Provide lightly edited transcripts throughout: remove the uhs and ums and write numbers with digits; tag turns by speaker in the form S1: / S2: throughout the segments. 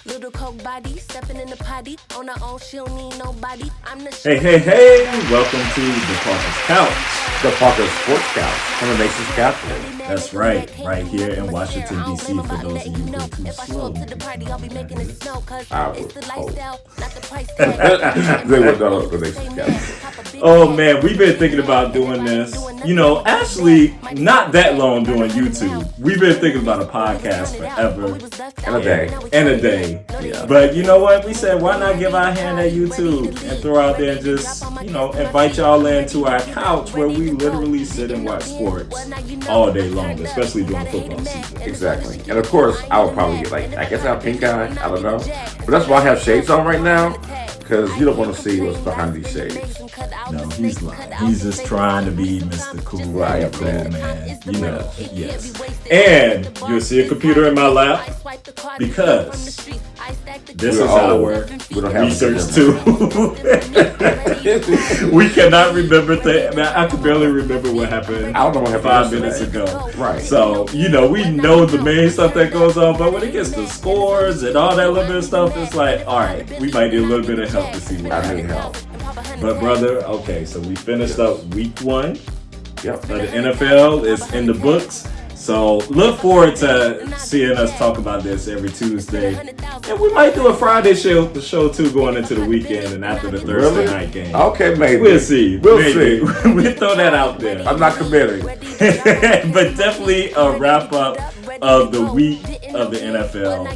S1: Little coke body, stepping in the potty. On her own, she don't need nobody. I'm the
S2: Hey, welcome to the Parker's Couch.
S3: The Parker Sports Couch on the nation's capital.
S2: That's right here in Washington, D.C. for those of you who are too slow.
S3: I was cold. They were done up the nation's capital.
S2: Oh man, we've been thinking about doing this. You know, actually, not that long doing YouTube. We've been thinking about a podcast forever. And a day.
S3: Yeah.
S2: But you know what? We said, why not give our hand at YouTube and throw out there and just, invite y'all into our couch where we literally sit and watch sports all day long, especially during football season.
S3: Exactly. And of course, I would probably get I guess I have pink eye. I don't know. But that's why I have shades on right now. Because you don't want to see what's behind these shades.
S2: No, he's lying. He's just trying to be Mr. Cool,
S3: Right,
S2: cool man. You know, yes. And you'll see a computer in my lap because this is our research too. We cannot remember things. I can barely remember what happened.
S3: I don't know what happened
S2: 5 minutes
S3: yesterday.
S2: ago.
S3: Right.
S2: So, we know the main stuff that goes on, but when it gets to scores and all that little bit of stuff, it's like, all right, we might need a little bit of help to see what
S3: I need
S2: happens.
S3: help.
S2: But brother, okay, so we finished up week 1.
S3: Yep.
S2: The NFL is in the books. So look forward to seeing us talk about this every Tuesday. And we might do a Friday show too going into the weekend and after the Thursday night game.
S3: Okay, maybe.
S2: We'll see.
S3: We'll see.
S2: We'll throw that out there.
S3: I'm not committing.
S2: But definitely a wrap up of the week of the NFL.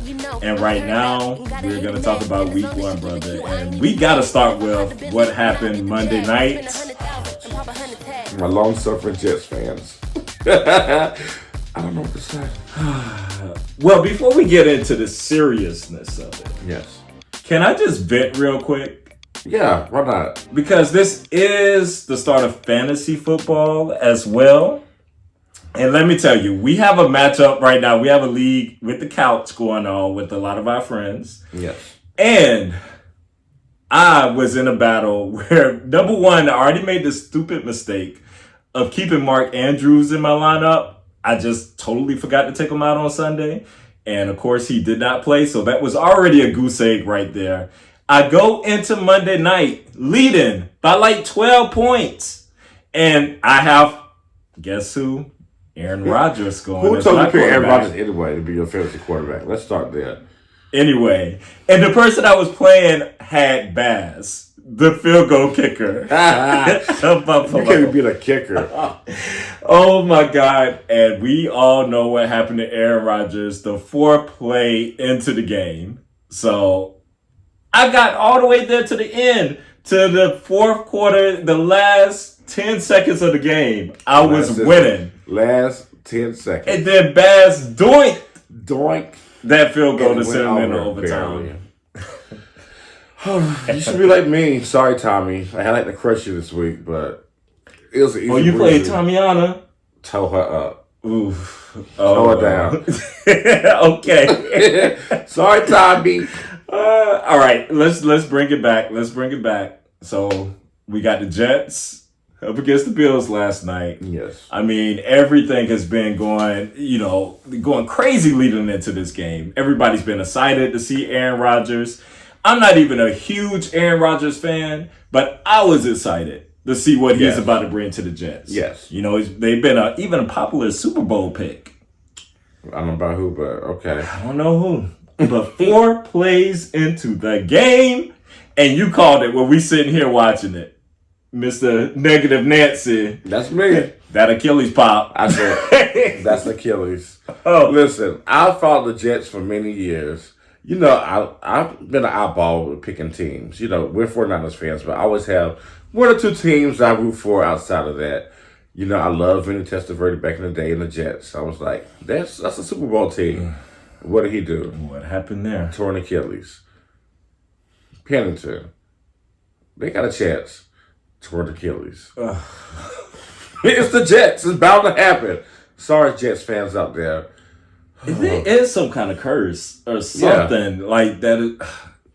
S2: And right now, we're going to talk about week 1, brother. And we got to start with what happened Monday night.
S3: My long-suffering Jets fans. I don't know what to say.
S2: Well, before we get into the seriousness of it,
S3: Yes.
S2: can I just vent real quick?
S3: Yeah, why not?
S2: Because this is the start of fantasy football as well. And let me tell you, we have a matchup right now. We have a league with the couch going on with a lot of our friends.
S3: Yes.
S2: And I was in a battle where, number one, I already made the stupid mistake of keeping Mark Andrews in my lineup. I just totally forgot to take him out on Sunday. And of course, he did not play. So that was already a goose egg right there. I go into Monday night leading by like 12 points. And I have, guess who? Aaron Rodgers going.
S3: Who told you to pick Aaron Rodgers anyway to be your fantasy quarterback? Let's start there.
S2: Anyway, and the person I was playing had Baz, the field goal kicker.
S3: You can't even be the kicker.
S2: Oh my God. And we all know what happened to Aaron Rodgers the 4th play into the game. So I got all the way there to the end, to the 4th quarter, the last 10 seconds of the game. I was winning.
S3: Last 10 seconds.
S2: And then Baz
S3: Doink.
S2: That field goal to send him into overtime.
S3: You should be like me. Sorry, Tommy. I had to crush you this week, but it was an easy.
S2: Oh, you played Tamiana?
S3: Toe her up.
S2: Oof.
S3: Slow her down.
S2: Okay.
S3: Sorry, Tommy.
S2: All right. Let's bring it back. So we got the Jets up against the Bills last night.
S3: Yes.
S2: I mean, everything has been going crazy leading into this game. Everybody's been excited to see Aaron Rodgers. I'm not even a huge Aaron Rodgers fan, but I was excited to see what he's about to bring to the Jets.
S3: Yes.
S2: They've been even a popular Super Bowl pick.
S3: I don't know about who, but okay.
S2: I don't know who. But 4 plays into the game, and you called it when we sitting here watching it. Mr. Negative Nancy.
S3: That's me.
S2: That Achilles pop.
S3: I said, that's Achilles.
S2: Oh.
S3: Listen, I followed the Jets for many years. I've been an eyeball with picking teams. We're 49ers fans, but I always have 1 or 2 teams I root for outside of that. I love Vinny Testaverde back in the day in the Jets. I was like, that's a Super Bowl team. What did he do?
S2: What happened there?
S3: Torn Achilles. Pennington. They got a chance. Torn Achilles. It's the Jets. It's bound to happen. Sorry, Jets fans out there.
S2: There is some kind of curse or something like that.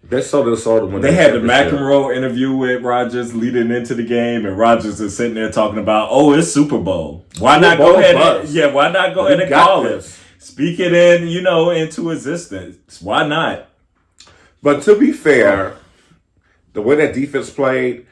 S3: They sold them when
S2: they had the McEnroe interview with Rodgers leading into the game, and Rodgers is sitting there talking about, it's Super Bowl. Why not go ahead and call it? Speak it into existence. Why not?
S3: But to be fair, the way that defense played,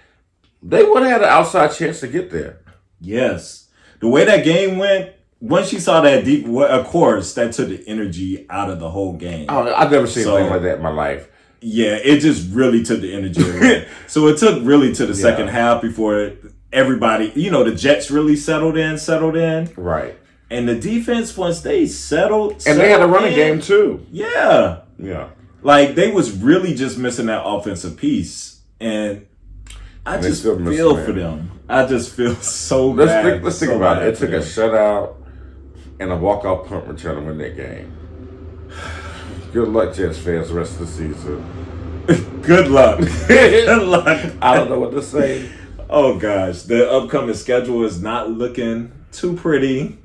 S3: they would have had an outside chance to get there.
S2: Yes. The way that game went, once you saw that deep, of course, that took the energy out of the whole game.
S3: Oh, I've never seen anything like that in my life.
S2: Yeah, it just really took the energy away. So it took really to the second half before everybody, the Jets really settled in.
S3: Right.
S2: And the defense, once they settled
S3: and they had a running game too.
S2: Yeah.
S3: Yeah.
S2: Like, they was really just missing that offensive piece. And I just feel for them. I just feel so bad.
S3: Let's think about it. It took a shutout and a walk-off punt return to win that game. Good luck, Jets fans, the rest of the season.
S2: Good luck. Good luck.
S3: I don't know what to say.
S2: Oh, gosh. The upcoming schedule is not looking too pretty.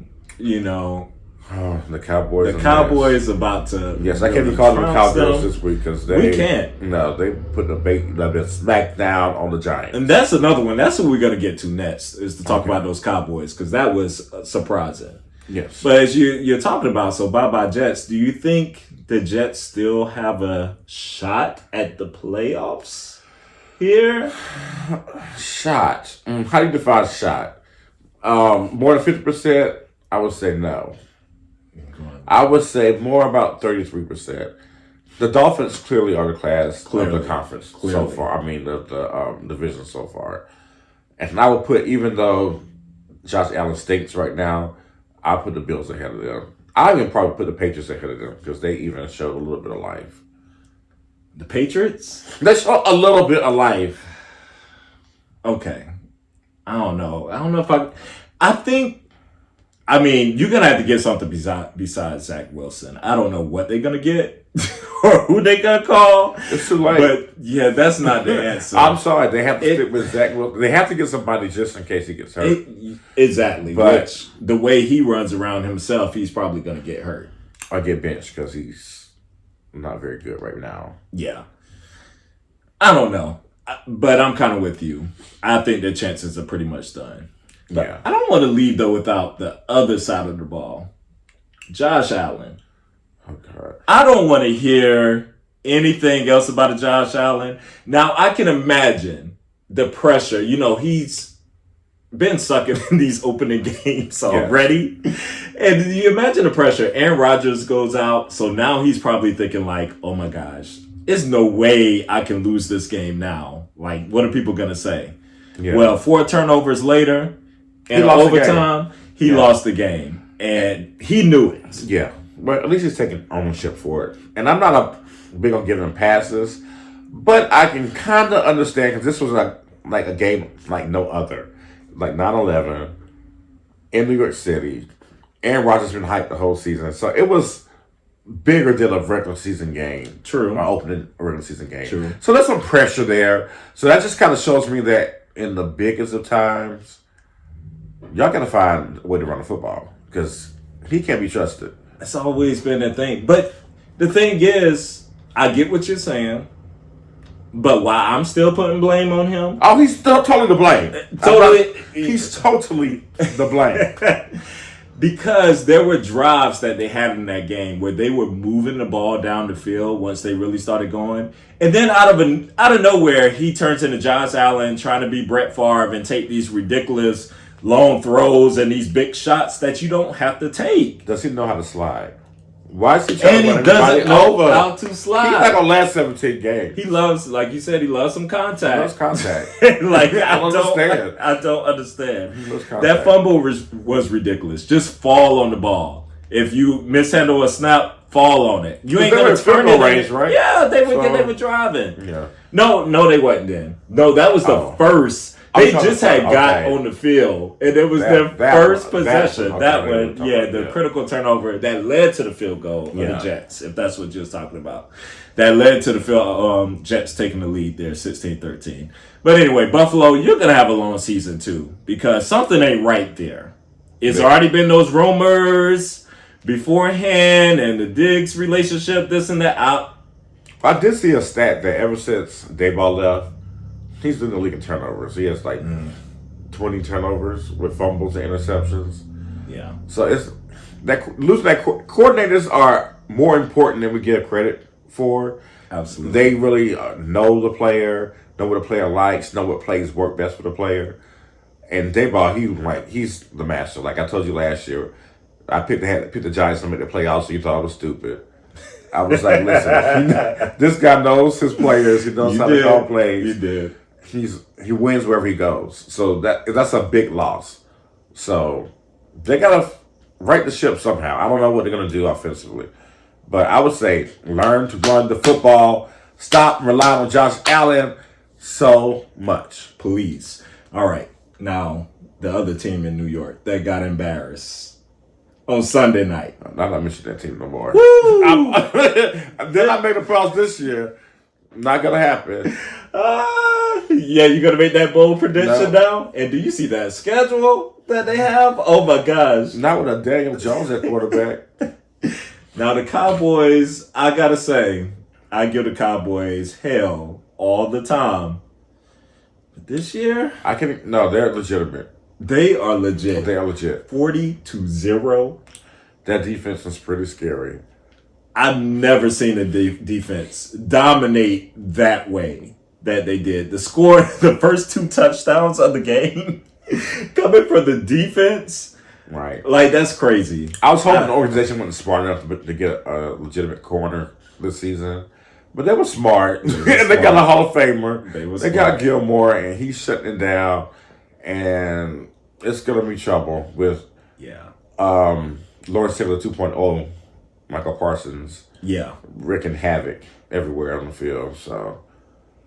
S3: Oh, the Cowboys.
S2: The Cowboys about to.
S3: Yes, I can't even call them Cowboys this week because
S2: we can't.
S3: No, they put the smack down on the Giants.
S2: And that's another one. That's what we're going to get to next, is to talk about those Cowboys, because that was surprising.
S3: Yes.
S2: But as you're talking about, so bye-bye Jets, do you think the Jets still have a shot at the playoffs here?
S3: Shot. How do you define shot? More than 50%? I would say no. I would say more about 33%. The Dolphins clearly are the class of the conference so far. I mean, the division so far. And I would put, even though Josh Allen stinks right now, I'll put the Bills ahead of them. I even probably put the Patriots ahead of them because they even showed a little bit of life.
S2: The Patriots?
S3: They showed a little bit of life.
S2: Okay. I don't know. I don't know if I think, you're going to have to get something besides Zach Wilson. I don't know what they're going to get or who they're going to call.
S3: It's too late.
S2: But, yeah, that's not the answer.
S3: I'm sorry. They have to stick with Zach Wilson. They have to get somebody just in case he gets hurt.
S2: Exactly.
S3: But
S2: which, the way he runs around himself, he's probably going to get hurt.
S3: Or get benched because he's not very good right now.
S2: Yeah. I don't know. But I'm kind of with you. I think their chances are pretty much done. But
S3: yeah.
S2: I don't want to leave, though, without the other side of the ball. Josh Allen.
S3: Oh, God.
S2: I don't want to hear anything else about Josh Allen. Now, I can imagine the pressure. He's been sucking in these opening games already. Yeah. And you imagine the pressure. Aaron Rodgers goes out, so now he's probably thinking like, oh my gosh, there's no way I can lose this game now. Like, what are people going to say? Yeah. Well, 4 turnovers later, and overtime, he lost the game. And he knew it.
S3: Yeah. But at least he's taking ownership for it. And I'm not big on giving him passes, but I can kind of understand because this was like a game like no other. Like 9/11 in New York City. Aaron Rodgers been hyped the whole season. So it was bigger than a regular season game.
S2: True.
S3: Or opening a regular season game.
S2: True.
S3: So there's some pressure there. So that just kind of shows me that in the biggest of times, y'all got to find a way to run the football because he can't be trusted.
S2: It's always been that thing. But the thing is, I get what you're saying. But why I'm still putting blame on him?
S3: Oh, he's totally to blame. He's totally the blame.
S2: Because there were drives that they had in that game where they were moving the ball down the field once they really started going. And then out of nowhere, he turns into Josh Allen trying to be Brett Favre and take these ridiculous long throws and these big shots that you don't have to take.
S3: Does he know how to slide? Why is he trying to run
S2: doesn't know how to slide.
S3: He's not going to last 17 games.
S2: He loves, like you said, he loves some contact.
S3: He loves contact.
S2: I don't understand. That fumble was ridiculous. Just fall on the ball. If you mishandle a snap, fall on it. You ain't going to turn it range, right? Yeah, they were driving.
S3: Yeah.
S2: No, they wasn't then. No, that was the first. They just had got on the field, and it was their first possession. The critical turnover that led to the field goal of the Jets, if that's what you're talking about. That led to the Jets taking the lead there, 16-13. But anyway, Buffalo, you're going to have a long season too, because something ain't right there. It's already been those rumors beforehand, and the Diggs relationship, this and that.
S3: I did see a stat that ever since Dayball left, he's doing the league in turnovers. He has like 20 turnovers with fumbles and interceptions.
S2: Yeah.
S3: So it's that losing that coordinators are more important than we give credit for.
S2: Absolutely.
S3: They really know the player, know what the player likes, know what plays work best for the player. And Dayball, he's the master. Like I told you last year, I picked the Giants to make the playoffs, so you thought I was stupid. I was like, listen, this guy knows his players. He knows how to call plays.
S2: He did.
S3: He wins wherever he goes. So that's a big loss. So they gotta right the ship somehow. I don't know what they're gonna do offensively, but I would say learn to run the football. Stop relying on Josh Allen so much,
S2: Please. All right. Now the other team in New York that got embarrassed on Sunday night.
S3: I'm not mentioning that team no more.
S2: Woo!
S3: Then I made the playoffs this year. Not gonna happen.
S2: Yeah, you gonna make that bold prediction now? And do you see that schedule that they have? Oh my gosh!
S3: Not with a Daniel Jones at quarterback.
S2: Now the Cowboys, I gotta say, I give the Cowboys hell all the time. But this year,
S3: they're legitimate.
S2: they are legit.
S3: They are legit.
S2: 40-0.
S3: That defense is pretty scary.
S2: I've never seen a defense dominate that way that they did. The score, the first 2 touchdowns of the game coming from the defense.
S3: Right.
S2: Like, that's crazy.
S3: I was hoping the organization wasn't smart enough to get a legitimate corner this season. But they were smart. And they got a Hall of Famer. They got Gilmore, and he's shutting it down. And it's going to be trouble with Lawrence Taylor 2.0, Michael Parsons.
S2: Yeah.
S3: Wreaking havoc everywhere on the field. So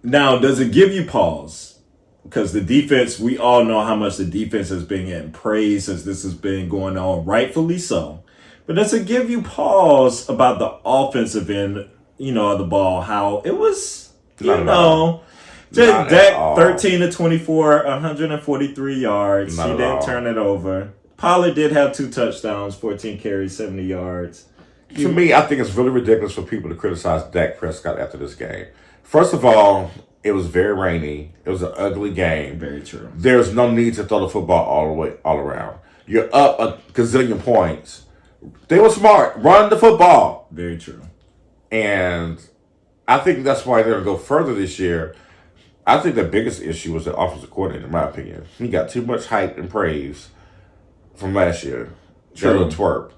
S2: now, does it give you pause? Because the defense, we all know how much the defense has been getting praised as this has been going on, rightfully so. But does it give you pause about the offensive end, of the ball? How it was, Dak 13-24, 143 yards. He didn't turn it over. Pollard did have 2 touchdowns, 14 carries, 70 yards.
S3: To me, I think it's really ridiculous for people to criticize Dak Prescott after this game. First of all, it was very rainy. It was an ugly game.
S2: Very true.
S3: There's no need to throw the football all around. You're up a gazillion points. They were smart. Run the football.
S2: Very true.
S3: And I think that's why they're going to go further this year. I think the biggest issue was the offensive coordinator, in my opinion. He got too much hype and praise from last year.
S2: True.
S3: That twerp.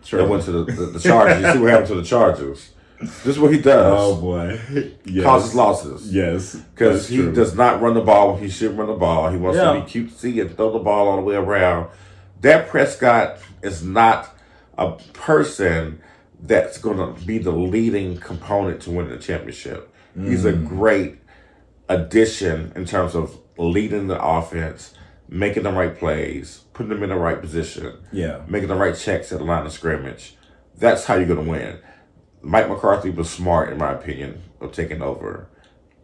S2: True.
S3: That went to the Chargers. You see what happened to the Chargers. This is what he does.
S2: Oh, boy. Yes.
S3: Causes losses.
S2: Yes.
S3: Because he does not run the ball when he should run the ball. He wants to be cutesy and throw the ball all the way around. Dak Prescott is not a person that's going to be the leading component to winning the championship. He's a great addition in terms of leading the offense, making the right plays, putting them in the right position, making the right checks at the line of scrimmage. That's how you're going to win. Mike McCarthy was smart, in my opinion, of taking over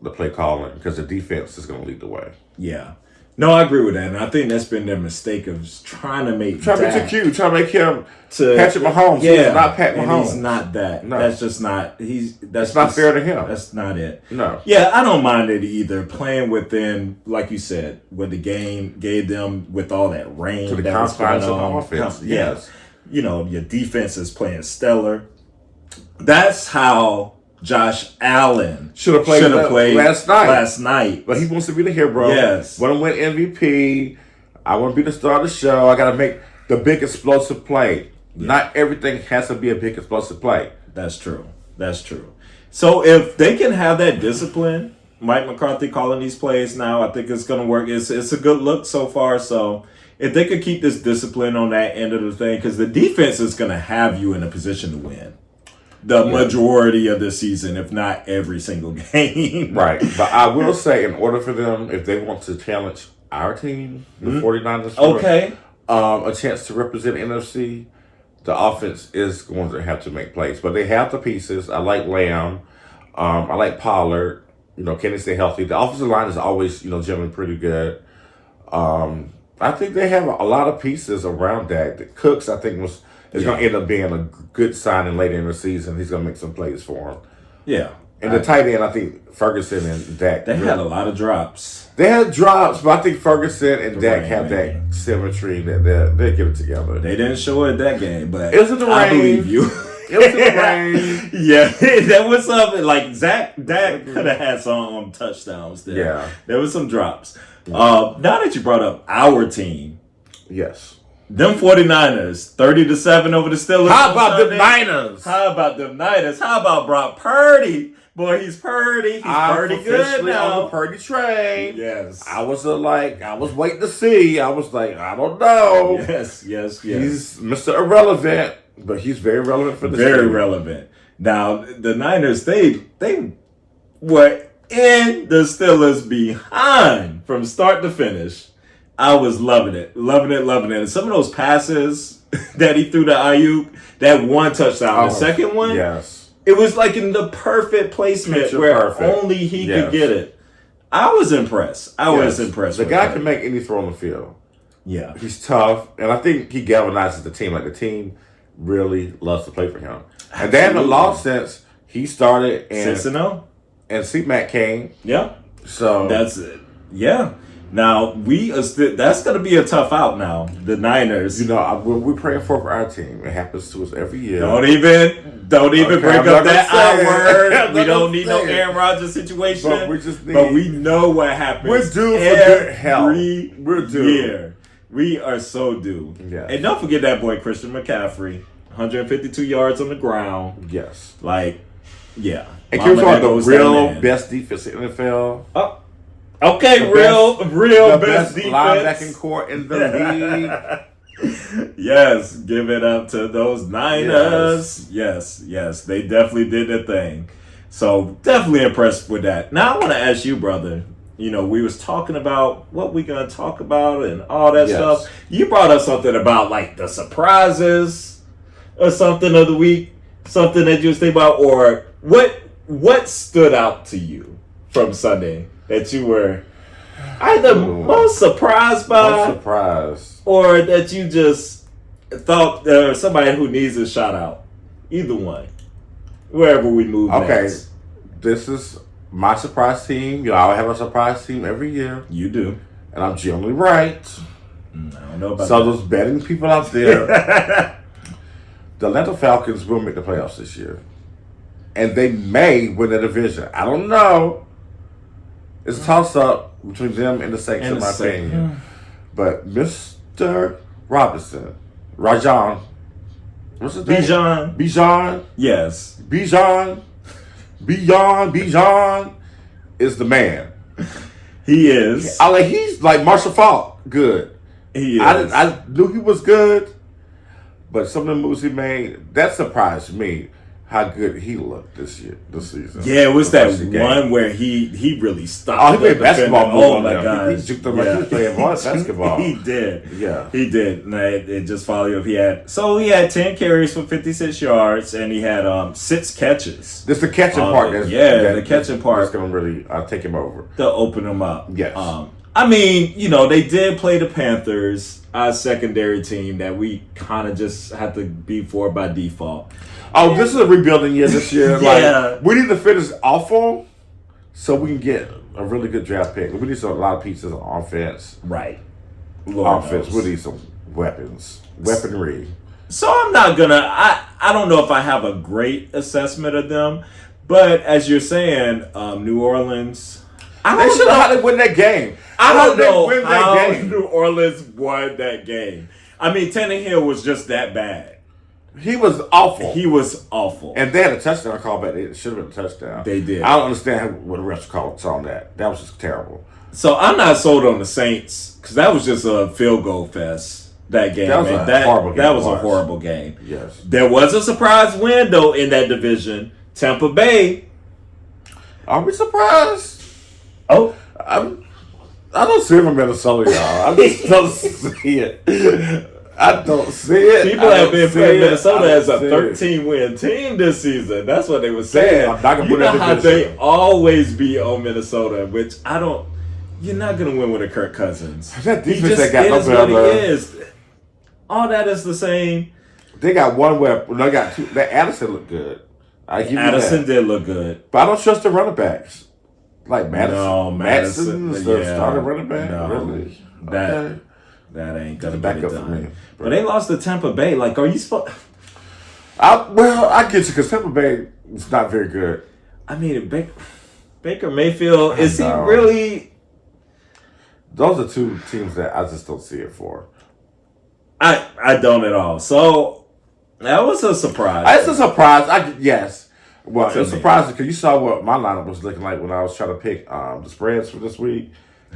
S3: the play calling because the defense is going to lead the way.
S2: Yeah. No, I agree with that. And I think that's been their mistake of trying to make
S3: too cute, trying to make him Patrick Mahomes.
S2: Yeah.
S3: He's not Pat Mahomes.
S2: He's not that.
S3: No.
S2: That's just not. That's
S3: not fair to him.
S2: That's not it.
S3: No.
S2: Yeah, I don't mind it either. Playing within, like you said, what the game gave them with all that rain.
S3: To the
S2: that was
S3: confines
S2: going
S3: of
S2: on.
S3: the offense.
S2: Yes. Your defense is playing stellar. That's how Josh Allen
S3: should have played last night. But he wants to be the hero.
S2: Yes.
S3: Want to win MVP. I want to be the star of the show. I got to make the big explosive play. Yeah. Not everything has to be a big explosive play.
S2: That's true. So if they can have that discipline, Mike McCarthy calling these plays now, I think it's going to work. It's a good look so far. So if they could keep this discipline on that end of the thing, because the defense is going to have you in a position to win the majority of the season, if not every single game.
S3: Right. But I will say, in order for them, if they want to challenge our team, the 49ers, a chance to represent NFC, the offense is going to have to make plays. But they have the pieces. I like Lamb. I like Pollard. Can they stay healthy? The offensive line is always, generally pretty good. I think they have a lot of pieces around that. The Cooks, I think, is going to end up being a good signing later in the season. He's going to make some plays for him.
S2: Yeah.
S3: And the tight end, I think Ferguson and Dak.
S2: They had a lot of drops.
S3: They had drops, but I think Ferguson and Dak have that symmetry that they'll get it together.
S2: They didn't show it that game, but
S3: it was in the rain.
S2: I believe you.
S3: It was in the rain.
S2: Yeah, there was something like Dak could have had some touchdowns there.
S3: Yeah.
S2: There was some drops. Now that you brought up our team,
S3: Yes.
S2: them 49ers, 30-7 over the Steelers.
S3: How about the Niners?
S2: How about them Niners? How about Brock Purdy? Boy, he's Purdy. He's Purdy good now.
S3: On the Purdy train.
S2: Yes.
S3: I was I was waiting to see. I was like, I don't know.
S2: Yes.
S3: He's Mr. Irrelevant, but he's very relevant for the
S2: Very
S3: team.
S2: relevant. Now, the Niners, they were in the Steelers behind from start to finish. I was loving it. And some of those passes that he threw to Ayuk, that one touchdown, the second one,
S3: yes.
S2: It was like in the perfect placement
S3: Picture
S2: where
S3: perfect.
S2: only he could get it. I was impressed. I was impressed.
S3: The
S2: with
S3: guy
S2: that.
S3: can make any throw on the field.
S2: Yeah.
S3: He's tough, and I think he galvanizes the team. Like, the team really loves to play for him. And they haven't lost since he started, and
S2: 6-0.
S3: And C-Mac came.
S2: Yeah.
S3: So
S2: that's it. Yeah. Now that's going to be a tough out now. The Niners.
S3: You know, we're praying for our team. It happens to us every year.
S2: Don't even bring up that I word. We don't need no Aaron Rodgers situation.
S3: But
S2: we know what happens.
S3: We're due for good health.
S2: We're due. Year. We are so due.
S3: Yes.
S2: And don't forget that boy Christian McCaffrey, 152 yards on the ground.
S3: Yes.
S2: Like, yeah.
S3: And can we talk about the real best defense in the NFL?
S2: Okay, the real best defense.
S3: Linebacking core in the
S2: league. Yes, give it up to those Niners. Yes. They definitely did their thing. So definitely impressed with that. Now I want to ask you, brother. You know, we was talking about what we gonna talk about and all that stuff. You brought up something about like the surprises or something of the week, something that you was thinking about, or what stood out to you from Sunday that you were either most surprised by, or that you just thought somebody who needs a shout out. Either one, wherever we move.
S3: Okay,
S2: next.
S3: This is my surprise team. You know, I have a surprise team every year.
S2: You do,
S3: and I'm generally right.
S2: I don't know about
S3: so
S2: that.
S3: Those betting people out there, the Atlanta Falcons will make the playoffs this year, and they may win the division. I don't know. It's a toss-up between them and the Saints, in my opinion. But Mr. Rajan, what's his name? Bijan.
S2: Yes.
S3: Bijan is the man.
S2: He is.
S3: He's like Marshall Faulk. Good.
S2: He is.
S3: I knew he was good, but some of the moves he made, that surprised me. How good he looked this season.
S2: Yeah, it was that one where he really stopped.
S3: Oh, he played basketball.
S2: Oh my God,
S3: he juked him like he was playing basketball.
S2: He did.
S3: Yeah,
S2: he did. And it just followed up. He had 10 carries for 56 yards, and he had 6 catches.
S3: This the catching part.
S2: The catching part
S3: is going to really take him over.
S2: To open him up.
S3: Yes.
S2: I mean, you know, they did play the Panthers, our secondary team that we kind of just have to be for by default.
S3: Oh, this is a rebuilding year this year. Like, we need to finish awful so we can get a really good draft pick. We need a lot of pieces on offense.
S2: Right.
S3: Offense. We need some weaponry.
S2: So I'm not gonna. I don't know if I have a great assessment of them, but as you're saying, New Orleans.
S3: They should have won that game.
S2: I don't know how New Orleans won that game. I mean, Tannehill was just that bad.
S3: He was awful. And they had a touchdown call back. It should have been a touchdown.
S2: They did.
S3: I don't understand what the refs called on that. That was just terrible.
S2: So I'm not sold on the Saints because that was just a field goal fest. That game. That was a horrible game.
S3: Yes.
S2: There was a surprise win though in that division. Tampa Bay.
S3: Are we surprised?
S2: Oh,
S3: I don't see it from Minnesota, y'all. I just don't see it. I don't see it.
S2: People have been putting Minnesota as a 13-win team this season. That's what they were saying.
S3: I'm not gonna put
S2: how they always be on Minnesota, which I don't. You're not gonna win with a Kirk Cousins.
S3: That defense that got no better.
S2: What he is. All that is the same.
S3: They got one weapon. They got two. That Addison looked good.
S2: Addison did look good,
S3: but I don't trust the running backs. Like Madison.
S2: No, Madison
S3: is the starting running back.
S2: No,
S3: really?
S2: That ain't gonna
S3: back
S2: get it
S3: up
S2: done.
S3: for me.
S2: But they lost to Tampa Bay. Like, are you supposed?
S3: I get you because Tampa Bay is not very good.
S2: I mean, Baker Mayfield, is he
S3: know.
S2: really?
S3: Those are two teams that I just don't see it for.
S2: I don't at all. So that was a surprise.
S3: It's a surprise. Yes. Well,
S2: To
S3: it's
S2: me.
S3: surprising because you saw what my lineup was looking like when I was trying to pick the spreads for this week.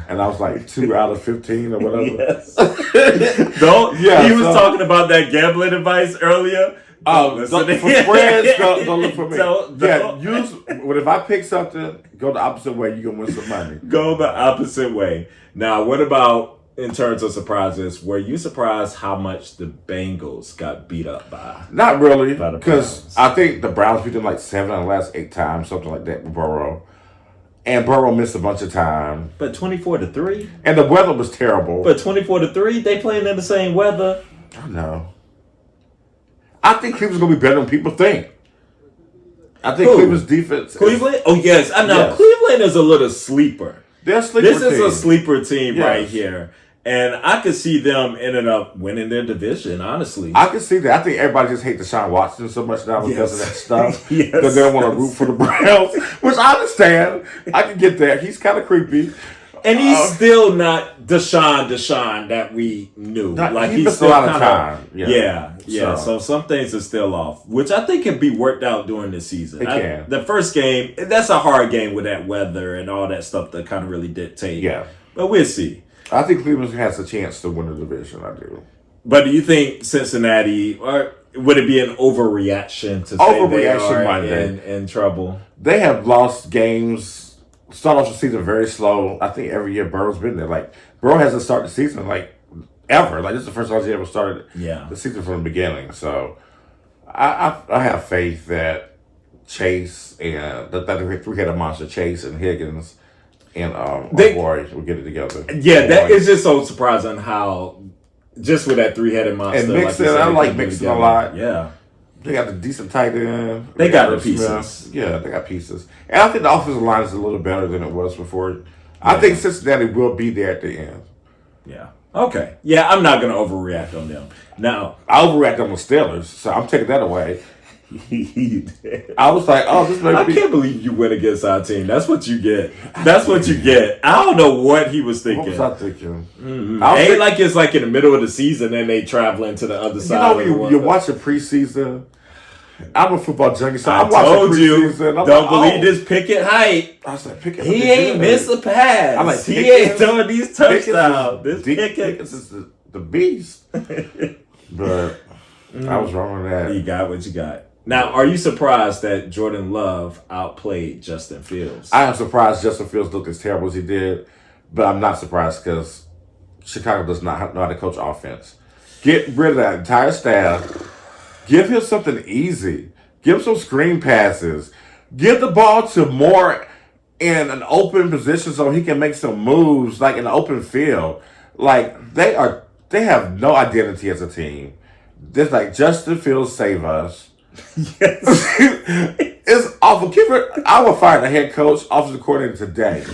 S3: And I was like 2 out of 15 or whatever.
S2: Yes. He was talking about that gambling advice earlier.
S3: For spreads, don't look for me. If I pick something, go the opposite way, you're going to win some money.
S2: Go the opposite way. Now, what about in terms of surprises? Were you surprised how much the Bengals got beat up by?
S3: Not really,
S2: by the
S3: because
S2: Browns?
S3: I think the Browns beat them like 7 out of the last 8 times, something like that with Burrow. And Burrow missed a bunch of time.
S2: But 24-3?
S3: And the weather was terrible.
S2: But 24-3, they playing in the same weather.
S3: I know. I think Cleveland's going to be better than people think. I think Cleveland's defense.
S2: Cleveland? Oh, yes. I know.
S3: Yes.
S2: Cleveland is a little sleeper.
S3: They're a sleeper
S2: This
S3: team.
S2: is a sleeper team
S3: Yes.
S2: right here. And I could see them ending up winning their division, honestly.
S3: I can see that. I think everybody just hates Deshaun Watson so much now because of that stuff.
S2: Yes.
S3: That they don't want to root for the Browns, which I understand. I can get that. He's kind of creepy.
S2: And he's still not Deshaun that we knew.
S3: He missed a lot of time.
S2: Yeah. So some things are still off, which I think can be worked out during the season.
S3: It can.
S2: The first game, that's a hard game with that weather and all that stuff that kind of really dictate.
S3: Yeah.
S2: But we'll see.
S3: I think Cleveland has a chance to win the division. I do.
S2: But do you think Cincinnati, or would it be an overreaction to say they are
S3: Monday.
S2: in trouble?
S3: They have lost games. Start off the season very slow. I think every year Burrow's been there. Like Burrow hasn't started the season like ever. Like this is the first time he ever started the season from the beginning. So I have faith that Chase and that three-headed monster, Chase and Higgins and Warriors will get it together.
S2: Yeah, that is just so surprising how just with that three-headed monster.
S3: And Mixon, I like Mixon a lot.
S2: Yeah.
S3: They got the decent tight end.
S2: They got the pieces.
S3: Yeah, they got pieces. And I think the offensive line is a little better than it was before. I think Cincinnati will be there at the end.
S2: Yeah. Okay. Yeah, I'm not going to overreact on them. Now,
S3: I overreact on the Steelers, so I'm taking that away. I was like, oh, this may
S2: I
S3: be...
S2: can't believe you went against our team. That's what you get. That's what you get. I don't know what he was thinking.
S3: What was I thinking?
S2: Ain't like it's like in the middle of the season and they traveling to the other side.
S3: You know, you're watching preseason. I'm a football junkie, so I'm
S2: I
S3: watching
S2: told you,
S3: preseason.
S2: don't believe this Pickett hype.
S3: I was like, Pickett.
S2: He ain't missed a pass.
S3: I'm like,
S2: he ain't throwing these touchdowns. This Pickett
S3: is the beast. But I was wrong on that.
S2: You got what you got. Now, are you surprised that Jordan Love outplayed Justin Fields?
S3: I am surprised Justin Fields looked as terrible as he did, but I'm not surprised because Chicago does not know how to coach offense. Get rid of that entire staff. Give him something easy. Give him some screen passes. Give the ball to Moore in an open position so he can make some moves, like in the open field. Like they have no identity as a team. They're like Justin Fields save us.
S2: Yes.
S3: It's awful. I will fire the head coach, offensive coordinator today.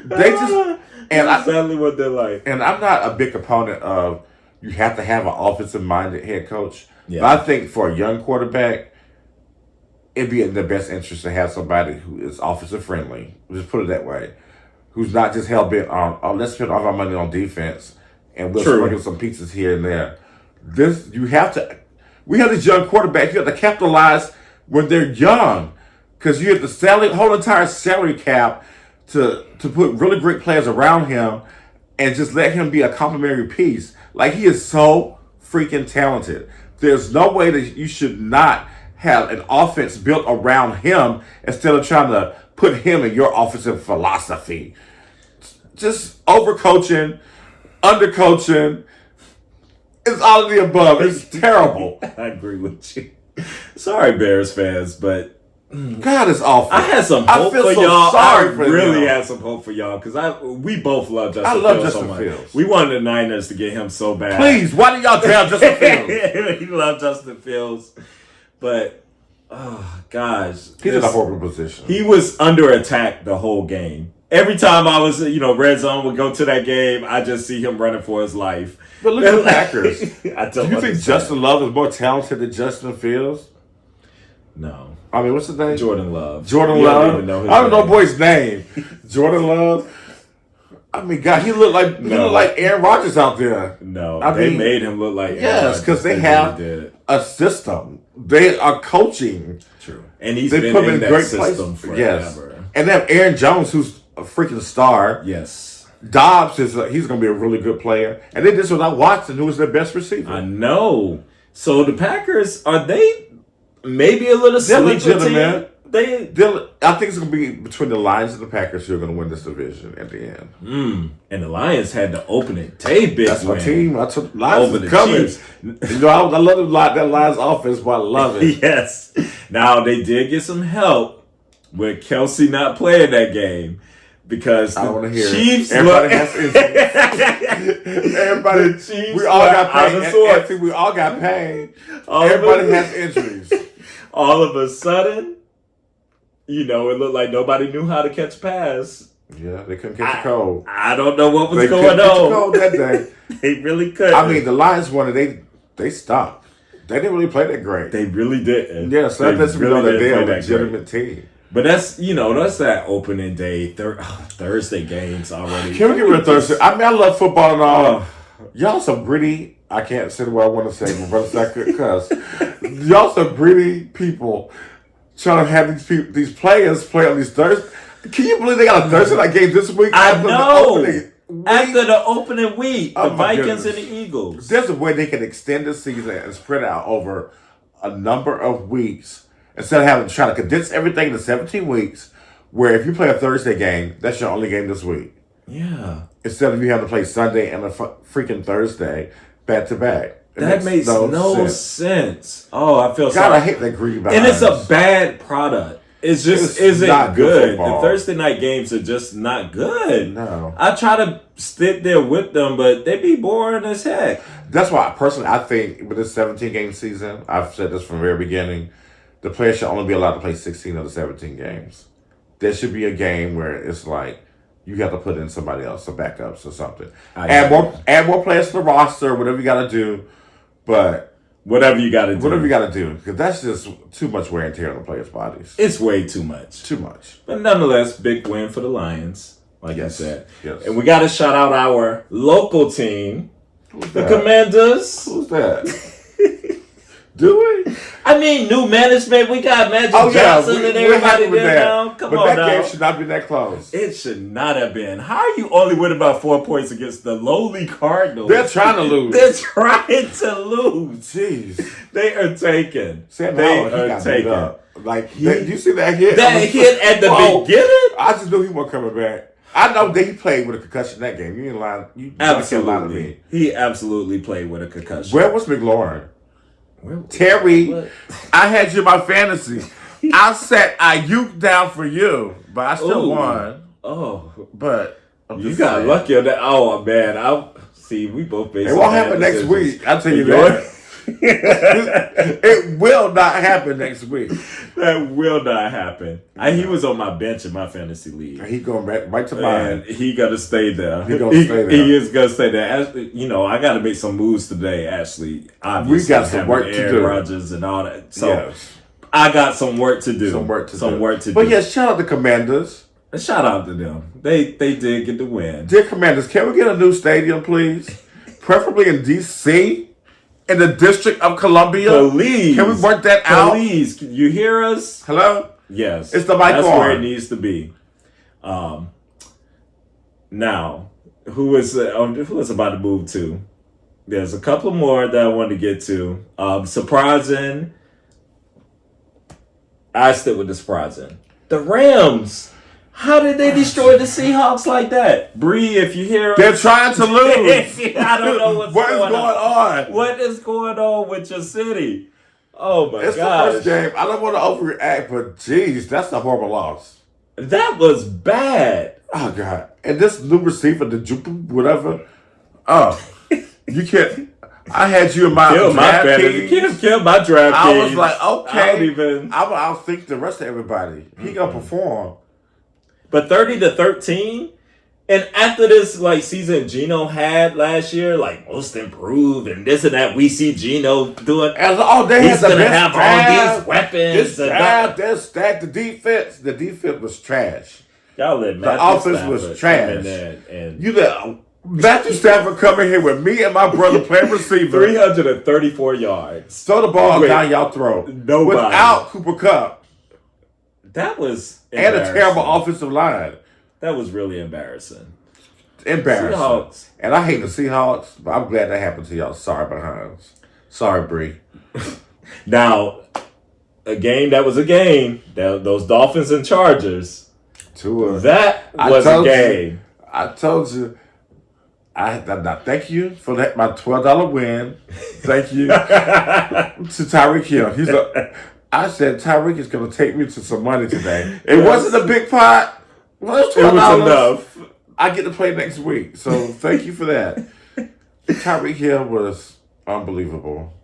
S3: They just
S2: That's exactly what they're like.
S3: And I'm not a big proponent of you have to have an offensive minded head coach.
S2: Yeah.
S3: But I think for a young quarterback, it'd be in their best interest to have somebody who is offensive friendly. Just put it that way. Who's not just hell bent on let's spend all our money on defense and we'll sprinkle some pieces here and there. We have these young quarterbacks. You have to capitalize when they're young, because you have the whole entire salary cap to put really great players around him and just let him be a complimentary piece. Like he is so freaking talented. There's no way that you should not have an offense built around him instead of trying to put him in your offensive philosophy. Just overcoaching, undercoaching. It's all of the above. It's terrible.
S2: I agree with you. Sorry, Bears fans, but
S3: God, it's awful.
S2: I had some hope for
S3: so
S2: y'all.
S3: Sorry
S2: I
S3: for
S2: really
S3: them.
S2: had some hope for y'all because we both love Justin
S3: I love
S2: Fields
S3: Justin
S2: so much.
S3: Fields.
S2: We wanted the Niners to get him so bad.
S3: Please, why do y'all draft Justin Fields?
S2: We love Justin Fields, but oh gosh,
S3: He's in a horrible position.
S2: He was under attack the whole game. Every time I was, red zone would go to that game, I just see him running for his life.
S3: But look at the Packers.
S2: Do
S3: Do you think Justin Love is more talented than Justin Fields?
S2: No.
S3: I mean, what's his name?
S2: Jordan Love.
S3: Jordan
S2: You
S3: Love.
S2: don't even know his
S3: I don't know
S2: name.
S3: boy's name. Jordan Love. I mean, God, he looked like Aaron Rodgers out there.
S2: No,
S3: I
S2: they
S3: mean,
S2: made him look like Aaron
S3: yes, because
S2: Rodgers.
S3: they have
S2: really did.
S3: a system. They are coaching.
S2: True, and he's
S3: They
S2: been
S3: put him
S2: in
S3: in
S2: that
S3: great
S2: system
S3: places. Yes,
S2: forever.
S3: and they have Aaron Jones, who's a freaking star.
S2: Yes,
S3: Dobbs he's going to be a really good player, and they did this without Watson, who was their best receiver.
S2: I know. So the Packers, are they maybe a little
S3: They're
S2: sleeper
S3: legitimate.
S2: team?
S3: I think it's going to be between the Lions and the Packers who are going to win this division at the end.
S2: And the Lions had the opening day big
S3: That's
S2: win.
S3: my team. I took Lions
S2: Over
S3: is
S2: the
S3: coming.
S2: Chiefs.
S3: You know, I love that Lions offense, but I love it.
S2: Yes. Now they did get some help with Kelsey not playing that game because
S3: I
S2: the
S3: want to hear
S2: Chiefs
S3: it. Everybody has injuries. Everybody,
S2: The Chiefs
S3: we all got
S2: were out
S3: pain.
S2: of sorts.
S3: We all got pain.
S2: All of
S3: Everybody
S2: us-
S3: has injuries.
S2: all of a sudden, it looked like nobody knew how to catch a pass.
S3: Yeah, they couldn't catch a cold.
S2: I don't know what was
S3: They
S2: going
S3: couldn't catch a
S2: on.
S3: cold that day.
S2: They really couldn't.
S3: I mean, the Lions won it. They stopped. They didn't really play that great.
S2: They really didn't.
S3: Yeah, so that lets me know that
S2: didn't
S3: they're
S2: play
S3: a
S2: that
S3: legitimate team.
S2: But that's that opening day Thursday games already.
S3: Can we get rid of Thursday? I mean, I love football and all. Y'all some gritty. I can't say what I want to say, but brothers, I could cuss. Y'all some gritty people trying to have these players play on these Thursdays. Can you believe they got a Thursday night game this week?
S2: I
S3: after
S2: know.
S3: The opening week?
S2: After the opening week,
S3: Oh,
S2: the
S3: my
S2: Vikings
S3: goodness.
S2: and the Eagles.
S3: There's a way they can extend the season and spread it out over a number of weeks instead of having to try to condense everything into 17 weeks. Where if you play a Thursday game, that's your only game this week.
S2: Yeah.
S3: Instead of you having to play Sunday and a freaking Thursday back to back.
S2: That makes no sense. Oh, I feel
S3: God,
S2: sorry.
S3: I hate that greedy behind.
S2: And it's a bad product. It's just isn't
S3: not
S2: good.
S3: good
S2: The
S3: football.
S2: Thursday night games are just not good.
S3: No.
S2: I try to sit there with them, but they be boring as heck.
S3: That's why, personally, I think with this 17-game season, I've said this from the very beginning, the players should only be allowed to play 16 of the 17 games. There should be a game where it's like, you have to put in somebody else, some backups or something. Add more players to the roster, whatever you got to do, but...
S2: Whatever you got to do.
S3: Whatever you got to do, because that's just too much wear and tear on the players' bodies.
S2: It's way too much.
S3: Too much.
S2: But nonetheless, big win for the Lions, like you said.
S3: Yes.
S2: And we got to shout out our local team,
S3: Who's
S2: the
S3: that?
S2: Commanders.
S3: Who's that? Do we?
S2: I mean, new management. We got Magic Johnson and everybody there now. Come
S3: but
S2: on
S3: that
S2: now.
S3: game should not be that close.
S2: It should not have been. How are you only winning by 4 points against the lowly Cardinals?
S3: They're trying to lose.
S2: They're trying to lose.
S3: Jeez.
S2: They are taken.
S3: Sam
S2: They
S3: Howell, he
S2: are
S3: got beat
S2: taken.
S3: up. Like, you see that hit?
S2: That hit at the beginning?
S3: I just knew he wasn't coming back. I know that he played with a concussion that game. You ain't lying. You can't lie to me.
S2: Absolutely. He absolutely played with a concussion.
S3: Where was McLaurin?
S2: Where-
S3: Terry,
S2: What?
S3: I had you in my fantasy. I set Ayuk down for you, but I still
S2: Ooh.
S3: won.
S2: Oh,
S3: But I'm
S2: you
S3: just
S2: got
S3: saying.
S2: lucky on that. Oh, man. See, we both based
S3: It won't happen next week. I'll tell you that. It will not happen next week.
S2: That will not happen. He was on my bench in my fantasy league.
S3: He going back right to
S2: And
S3: mine.
S2: he gonna stay there.
S3: He gonna stay there.
S2: He is gonna stay there. I got to make some moves today. Actually, obviously,
S3: We got some
S2: having
S3: work to
S2: Aaron
S3: do.
S2: Rodgers and all that. So
S3: Yes.
S2: I got some work to do.
S3: Some work to do.
S2: But
S3: But yes, shout out to Commanders.
S2: shout out to them. They did get the win.
S3: Dear Commanders, can we get a new stadium, please? Preferably in D.C., in the District of Columbia.
S2: Please,
S3: Can we work that out?
S2: Please, can you hear us?
S3: Hello?
S2: Yes,
S3: It's the mic
S2: That's
S3: on.
S2: where it needs to be. Now, who is about to move to? There's a couple more that I want to get to. Surprising. I stick with the surprising. The Rams. How did they destroy the Seahawks like that? Bree, if you hear us,
S3: They're trying to lose.
S2: I don't know
S3: What is going on?
S2: What is going on with your city? Oh my
S3: It's
S2: gosh.
S3: the first game. I don't want to overreact, but geez, that's a horrible loss.
S2: That was bad.
S3: Oh God! And this new receiver, the Jupu, whatever. Oh, you can't. I had you in my
S2: Kill my
S3: draft
S2: fantasy.
S3: teams.
S2: Kill my draft
S3: I was
S2: teams.
S3: like, okay.
S2: I don't even.
S3: I'll think the rest of everybody. He gonna perform.
S2: But 30-13, And after this season Geno had last year, most improved and this and that, we see Geno doing.
S3: As all they
S2: he's
S3: had
S2: gonna
S3: the best
S2: have all these weapons.
S3: This draft, this stack, the defense. The defense was trash.
S2: Y'all let
S3: the offense was trash.
S2: And
S3: you let Matthew Stafford come in here with me and my brother playing receiver,
S2: 334 yards.
S3: Throw the ball down y'all throat.
S2: Nobody
S3: without Cooper Kupp.
S2: That was
S3: and a terrible offensive line.
S2: That was really embarrassing.
S3: Embarrassing.
S2: Seahawks.
S3: And I hate the Seahawks, but I'm glad that happened to y'all. Sorry, behinds. Sorry, Bree.
S2: Now, a game that was a game. Those Dolphins and Chargers. That was a game.
S3: I told you. I thank you for my $12 win. Thank you to Tyreek Hill. I said Tyreek is going to take me to some money today. It wasn't a big pot. Well, it was enough. I get to play next week, so thank you for that. Tyreek Hill was unbelievable.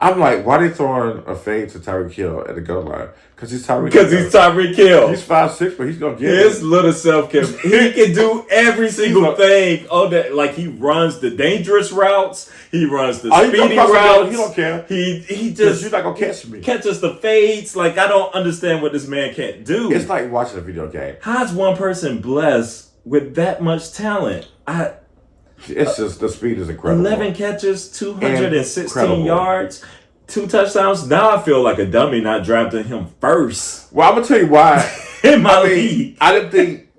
S3: I'm like, why are they throwing a fade to Tyreek Hill at the goal line? Because he's Tyreek Hill.
S2: He's Tyreek Hill.
S3: He's 5'6", but he's going to get
S2: his little self can. He can do every single thing. Oh, that he runs the dangerous routes. He runs the speedy routes.
S3: He don't care.
S2: He just
S3: you're not going to catch me.
S2: Catches the fades. I don't understand what this man can't do.
S3: It's like watching a video game.
S2: How's one person blessed with that much talent?
S3: It's just the speed is incredible.
S2: 11 catches, 216 yards, 2 touchdowns. Now I feel like a dummy not drafting him first.
S3: Well, I'm going to tell you why.
S2: In my league.
S3: I didn't think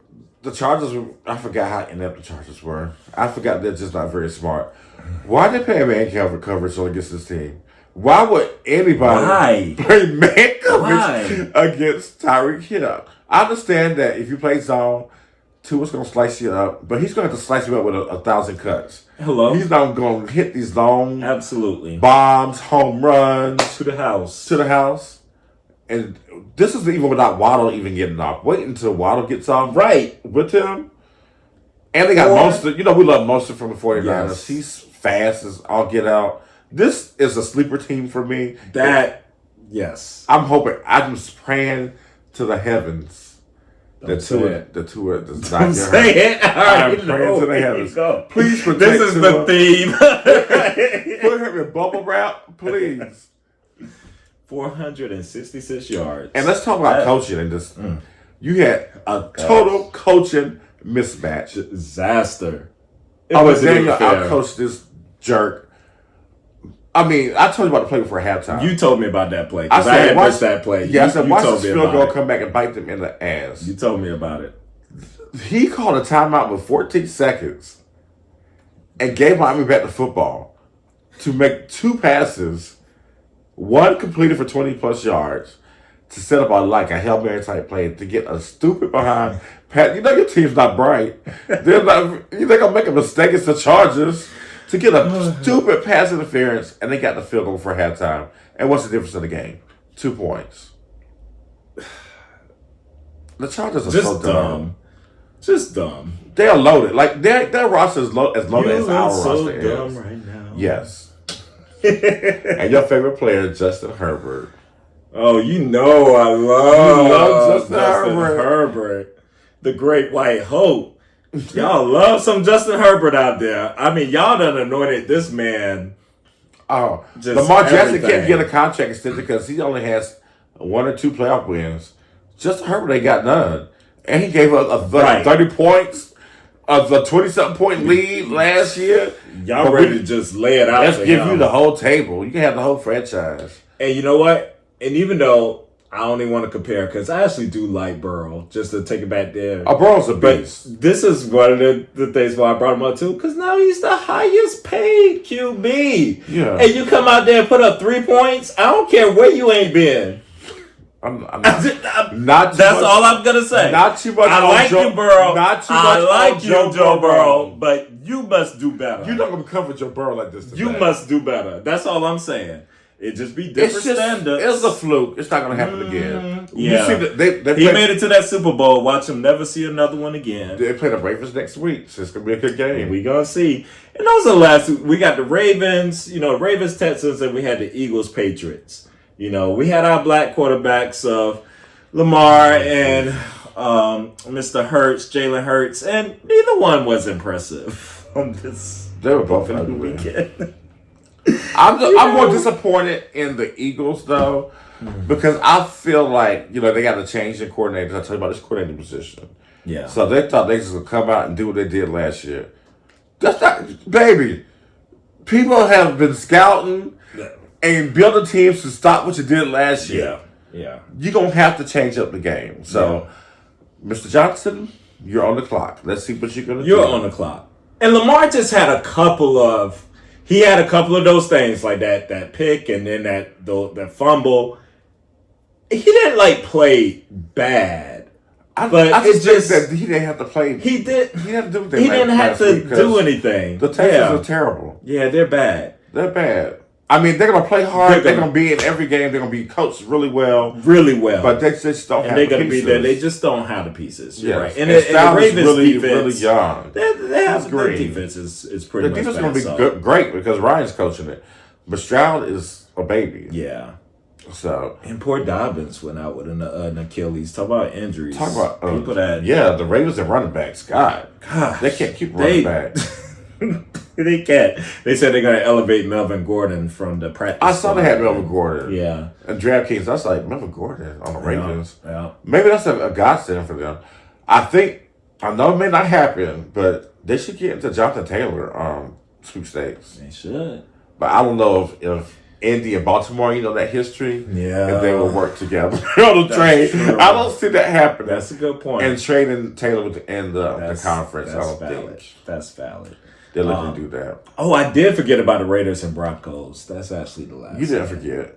S3: the Chargers were... I forgot how inept the Chargers were. I forgot they're just not very smart. Why did they play man coverage against this team? Why would anybody play man coverage against Tyreek Hill? I understand that if you play zone... Tua's going to slice you up, but he's going to have to slice you up with 1,000 cuts.
S2: Hello?
S3: He's not going to hit these long bombs, home runs.
S2: To the house.
S3: And this is even without Waddle even getting off. Wait until Waddle gets off.
S2: Right.
S3: With him. And they got Mostert. You know, we love Mostert from the 49ers. Yes. He's fast as all get out. This is a sleeper team for me.
S2: Yes.
S3: I'm just praying to the heavens. The Tua does not get hurt. I'm praying to the heavens. Please protect
S2: This is
S3: Tua.
S2: the theme.
S3: Put him in bubble wrap, please.
S2: 466 yards.
S3: And let's talk about coaching and this. You had a total coaching mismatch.
S2: Disaster.
S3: Daniel outcoached this jerk. I mean, I told you about the play before halftime.
S2: You told me about that play. I had missed that play.
S3: Yeah, I said, watch this field goal come back and bite them in the ass.
S2: You told me about it.
S3: He called a timeout with 14 seconds and gave Miami back the football to make 2 passes, one completed for 20-plus yards, to set up a Hail Mary type play to get a stupid behind pass. You know your team's not bright. They're going to make a mistake against the Chargers to get a stupid pass interference, and they got the field goal for halftime. And what's the difference in the game? 2 points. The Chargers are so dumb.
S2: Just dumb.
S3: They are loaded. Their roster is loaded as our
S2: so
S3: roster
S2: dumb
S3: is.
S2: Right now.
S3: Yes. And your favorite player, Justin Herbert.
S2: Oh, you know I love Justin Herbert. The great white hope. Y'all love some Justin Herbert out there. I mean, y'all done anointed this man.
S3: Oh, Lamar Jackson can't get a contract extension because he only has 1 or 2 playoff wins. Justin Herbert ain't got none. And he gave up 30 points, a 20-something point lead last year.
S2: Y'all ready to just lay it out.
S3: Let's give you the whole table. You can have the whole franchise.
S2: And you know what? And even though I don't even want to compare, because I actually do like Burrow, just to take it back there.
S3: Oh, Burrow's a beast.
S2: But this is one of the things why I brought him up too, because now he's the highest paid QB.
S3: Yeah.
S2: And you come out there and put up 3 points, I don't care where you ain't been.
S3: I'm not
S2: that's all I'm going to say.
S3: Not too much
S2: I like you, Burrow.
S3: Not too much
S2: I like you, Joe Burrow, but you must do better.
S3: You're not going to cover Joe Burrow like this today.
S2: You must do better. That's all I'm saying. It just be different standards.
S3: It's a fluke. It's not going to happen again.
S2: Yeah.
S3: You see
S2: he made it to that Super Bowl. Watch him never see another one again.
S3: They play the Ravens next week, so it's going to be a good game.
S2: We going to see. And those are the last two. We got the Ravens, Ravens, Texans, and we had the Eagles, Patriots. We had our black quarterbacks of Lamar and Mr. Hurts, Jalen Hurts, and neither one was impressive on this.
S3: They were both
S2: opening
S3: ugly.
S2: weekend.
S3: I'm more disappointed in the Eagles though, because I feel like they got to change their coordinators. I tell you about this coordinator position.
S2: Yeah.
S3: So they thought they just gonna come out and do what they did last year. That's not, baby. People have been scouting and building teams to stop what you did last year.
S2: Yeah.
S3: You're gonna have to change up the game. So, Mr. Johnson, you're on the clock. Let's see what you're gonna do.
S2: You're on the clock. And Lamar just had a couple of those things like that pick and then that fumble. He didn't play bad. But
S3: I just think that he didn't have to play.
S2: He did.
S3: He didn't do anything.
S2: He didn't have to do anything.
S3: The Texans are terrible.
S2: Yeah, they're bad.
S3: They're bad. I mean, they're gonna play hard. They're gonna be in every game. They're gonna be coached really well.
S2: But
S3: they just don't have
S2: the pieces. And they're
S3: gonna
S2: be there. They just don't have the pieces. You're right.
S3: And the Ravens defense, really young.
S2: They have their defense is pretty much bad.
S3: The defense is gonna be great because Ryan's coaching it. But Stroud is a baby.
S2: Yeah.
S3: So
S2: and poor Dobbins went out with an Achilles. Talk about injuries.
S3: Talk about
S2: people that
S3: the Ravens and running backs. God, they can't keep running back.
S2: They can't. They said they're gonna elevate Melvin Gordon from the practice.
S3: I saw they had Melvin Gordon.
S2: Yeah.
S3: And DraftKings, I was like, Melvin Gordon on the Ravens.
S2: Yeah.
S3: Maybe that's a godsend for them. I know it may not happen, but they should get into Jonathan Taylor sweepstakes.
S2: They should.
S3: But I don't know if Indy and Baltimore, that history.
S2: Yeah.
S3: If they will work together on the trade.
S2: True.
S3: I don't see that happening.
S2: That's a good point.
S3: And trading Taylor with the conference. I don't think.
S2: That's valid.
S3: They're looking to do that.
S2: Oh, I did forget about the Raiders and Broncos. That's actually the last.
S3: You didn't forget.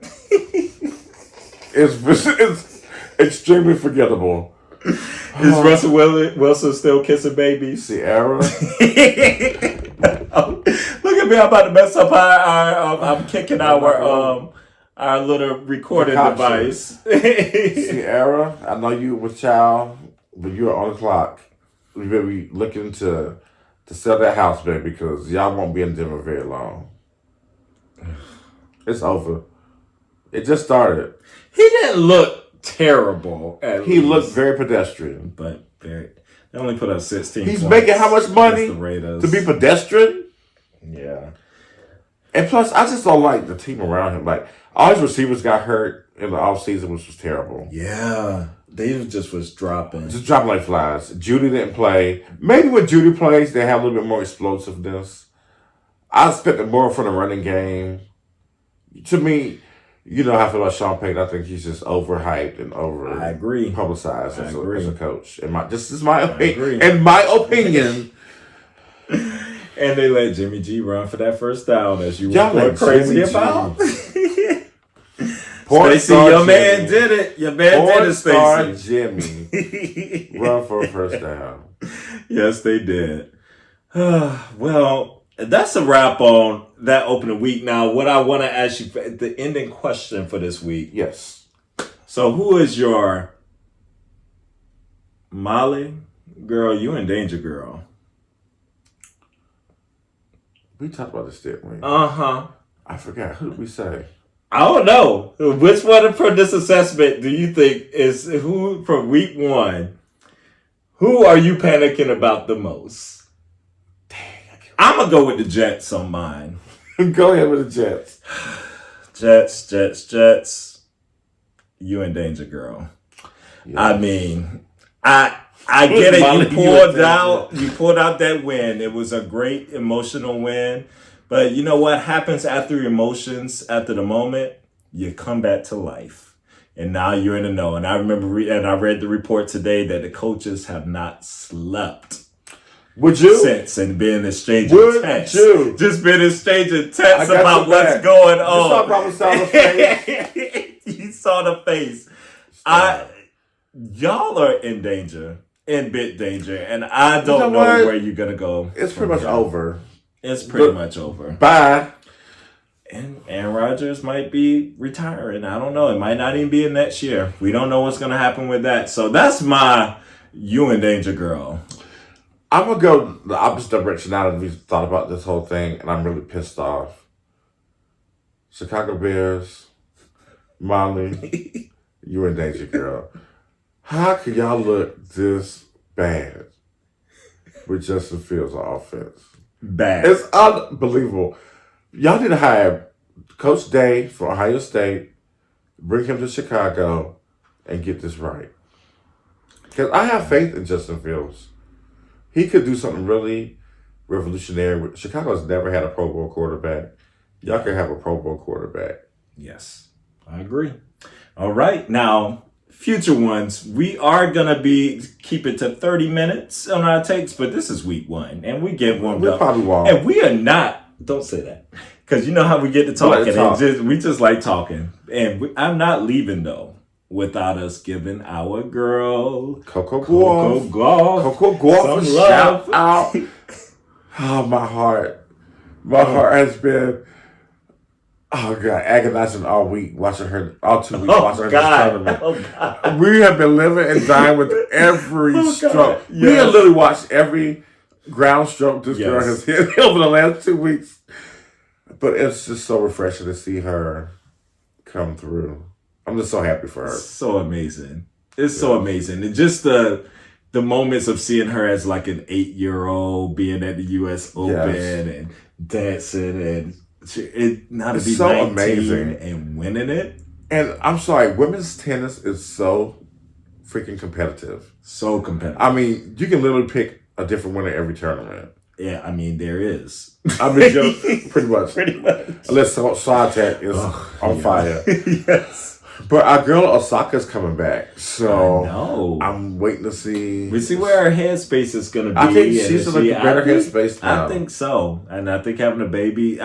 S3: It's extremely forgettable.
S2: Is Russell Wilson still kissing babies?
S3: Sierra?
S2: Look at me! I'm about to mess up I'm kicking our little recording device.
S3: Sierra, I know you were child, but you're on the clock. We better be looking to sell that house, baby, because y'all won't be in Denver very long. It's over. It just started.
S2: He didn't look terrible.
S3: He looked very pedestrian.
S2: But they only put up 16
S3: He's
S2: points.
S3: making how much money
S2: to
S3: be pedestrian?
S2: Yeah.
S3: And plus, I just don't like the team around him. Like, all his receivers got hurt in the offseason, which was terrible.
S2: Yeah. They just was dropping.
S3: Just dropping like flies. Judy didn't play. Maybe when Judy plays, they have a little bit more explosiveness. I expected more from the running game. To me, you know how I feel about Sean Payton. I think he's just overhyped and
S2: I agree.
S3: publicized as a coach. This is
S2: I
S3: my opinion.
S2: agree.
S3: In my opinion.
S2: And they let Jimmy G run for that first down, as you
S3: were
S2: crazy
S3: Jimmy
S2: about.
S3: Stacey,
S2: your man did it. Your man did it, Stacey.
S3: Jimmy run for a first down.
S2: Yes, they did. Well, that's a wrap on that opening week. Now, what I want to ask you, the ending question for this week.
S3: Yes.
S2: So, who is your Molly? Girl, you in danger, girl.
S3: We talked about this, didn't we?
S2: Uh-huh.
S3: I forgot. Who did we say?
S2: I don't know. Which one from this assessment do you think is who from week one? Who are you panicking about the most? Dang, I'm going to go with the Jets on mine.
S3: Go ahead with the Jets.
S2: Jets. You in danger, girl. Yes. I mean, I get it. You pulled out that win. It was a great emotional win. But you know what happens after emotions, after the moment? You come back to life. And now you're in the know. And I remember, and I read the report today that the coaches have not slept.
S3: Would you?
S2: Since and been exchanging texts.
S3: You?
S2: Just been exchanging texts about what's going on.
S3: You saw probably saw the face.
S2: You saw the face. Y'all are in danger, in bit danger. And I don't know where you're going to go.
S3: It's pretty much over.
S2: It's pretty much over.
S3: Bye.
S2: And Aaron Rodgers might be retiring. I don't know. It might not even be in next year. We don't know what's going to happen with that. So that's my you in danger, girl.
S3: I'm going to go the opposite direction now that we've thought about this whole thing, and I'm really pissed off. Chicago Bears, Molly, you in danger, girl. How can y'all look this bad with Justin Fields' offense?
S2: Bad.
S3: It's unbelievable. Y'all need to hire Coach Day from Ohio State, bring him to Chicago, and get this right. Because I have faith in Justin Fields. He could do something really revolutionary. Chicago has never had a Pro Bowl quarterback. Y'all can have a Pro Bowl quarterback.
S2: Yes, I agree. All right. Now, future ones, we are going to keep it to 30 minutes on our takes, but this is week 1, and we get warmed up.
S3: Probably won't.
S2: And we are not, don't say that, because you know how we get to talking. We just like talking. And I'm not leaving, though, without us giving our girl,
S3: Coco
S2: Gauff.
S3: Coco Gauff, shout out. Oh, my heart. My heart has been, oh, God, agonizing all week, watching her, all 2 weeks, watching her this tournament.
S2: Oh, God.
S3: We have been living and dying with every stroke.
S2: Yes.
S3: We have literally watched every ground stroke this girl has hit over the last 2 weeks. But it's just so refreshing to see her come through. I'm just so happy for her.
S2: So amazing. It's so amazing. And just the moments of seeing her as like an 8-year-old being at the U.S. Open and dancing and not to be
S3: so
S2: 19
S3: amazing
S2: and winning it.
S3: And I'm sorry, women's tennis is so freaking competitive.
S2: So competitive.
S3: I mean, you can literally pick a different winner every tournament.
S2: Yeah, I mean, there is.
S3: I mean, pretty much.
S2: Pretty much.
S3: Unless Swiatek is on fire.
S2: Yes.
S3: But our girl Osaka's coming back, so
S2: I know.
S3: I'm waiting to see.
S2: We see where her headspace is going to be.
S3: I think she's in a better headspace now.
S2: I think so, and I think having a baby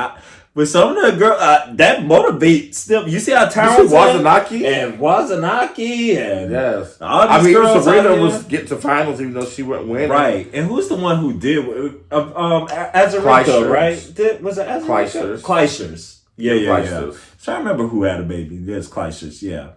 S2: with some of the girl that motivates them. You see how talented
S3: Wazanaki
S2: and Wazanaki and
S3: yes.
S2: all these girls
S3: Serena
S2: out
S3: was getting to finals even though she wouldn't win.
S2: Right, and who's the one who did? Azarenka, right? Was it Azarenka? Clijsters. Yeah. So I remember who had a baby. Yes, Clijsters. Yeah.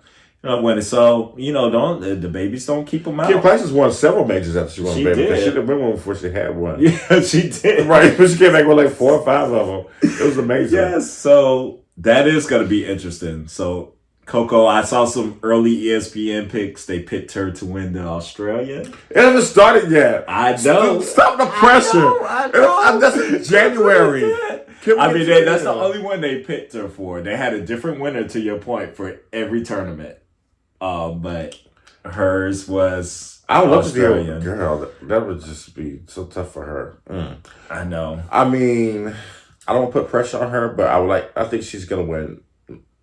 S2: So the babies don't keep them out.
S3: Kim Clijsters won several majors after she won a baby.
S2: Did.
S3: She didn't win one before she had one.
S2: Yeah, she did.
S3: Right, but she came back with like 4 or 5 of them. It was amazing.
S2: Yes, so that is going to be interesting. So Coco, I saw some early ESPN picks. They picked her to win the Australian.
S3: It hasn't started yet.
S2: I know.
S3: Stop the pressure.
S2: I know.
S3: That's in January.
S2: That's the only one they picked her for. They had a different winner, to your point, for every tournament. But hers was
S3: I would love to
S2: Australian.
S3: be a girl. That would just be so tough for her.
S2: I know.
S3: I mean, I don't want to put pressure on her, but I think she's going to win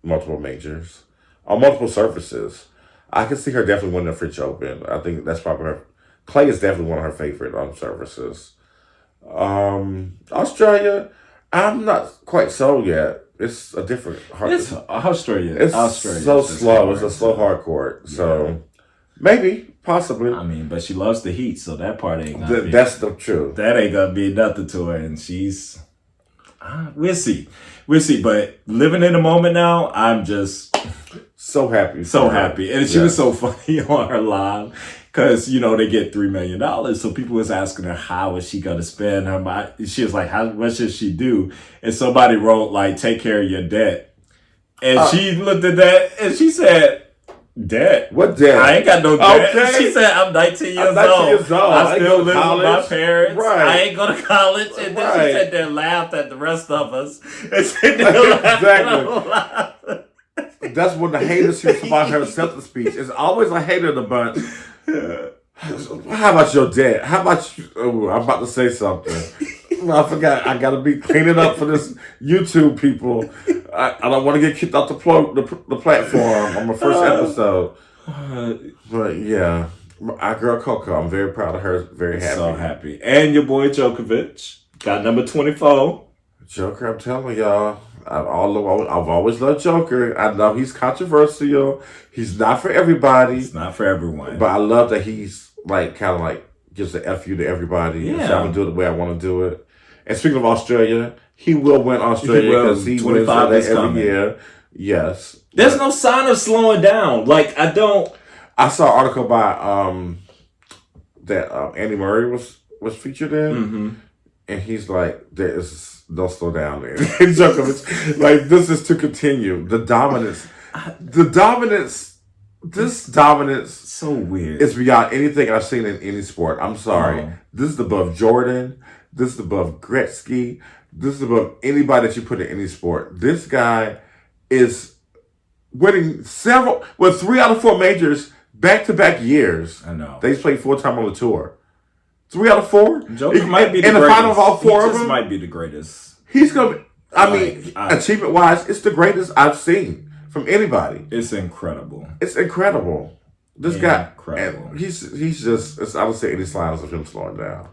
S3: multiple majors on multiple surfaces. I can see her definitely winning the French Open. I think that's probably her. Clay is definitely one of her favorite surfaces. Australia, I'm not quite sold yet. It's a different hard.
S2: It's Australia.
S3: It's
S2: Australia.
S3: so slow. It's a slow hard court. So maybe, possibly.
S2: I mean, but she loves the heat, so that part ain't gonna be.
S3: That's the truth.
S2: That ain't gonna be nothing to her, and she's. We'll see. But living in the moment now, I'm just
S3: so happy.
S2: So happy, and she was so funny on her live. Because, they get $3 million. So people was asking her, how is she going to spend her money? She was like, what should she do? And somebody wrote, like, take care of your debt. And she looked at that and she said, debt?
S3: What debt?
S2: I ain't got no debt.
S3: Okay.
S2: She said, I'm 19 years old. I still live with my parents.
S3: Right.
S2: I ain't go to college. And then she sat there and laughed at the rest of us. And said,
S3: exactly. That's when the haters hear about her acceptance speech. It's always a hater in the bunch. How about your dad? How about you? Oh, I'm about to say something. I forgot. I got to be cleaning up for this YouTube people. I don't want to get kicked off the platform on my first episode. But yeah, our girl Coco, I'm very proud of her. Very happy.
S2: So happy. And your boy Djokovic got number 24.
S3: Joker, I'm telling y'all. I've always loved Joker. I know he's controversial. He's not for everybody.
S2: It's not for everyone.
S3: But I love that he's gives the F you to everybody. Yeah. So I'm going to do it the way I want to do it. And speaking of Australia, he will win Australia because he wins that every year. Yes.
S2: There's no sign of slowing down. I
S3: saw an article by that Andy Murray was featured in. Mm-hmm. And he's like, there is no slow down there. Djokovic, this is to continue. The dominance This dominance
S2: So weird.
S3: is beyond anything I've seen in any sport. I'm sorry.
S2: Oh.
S3: This is above Jordan. This is above Gretzky. This is above anybody that you put in any sport. This guy is winning 3 out of 4 majors back-to-back years.
S2: I know.
S3: They played full-time on the tour. 3 out of 4?
S2: Joker might be the
S3: in the
S2: greatest.
S3: final of all 4
S2: he
S3: of
S2: just
S3: them?
S2: might be the greatest.
S3: He's going to be, achievement-wise, it's the greatest I've seen from anybody.
S2: It's incredible.
S3: It's incredible. This guy,
S2: Incredible.
S3: and he's just, I don't see any signs of him slowing down.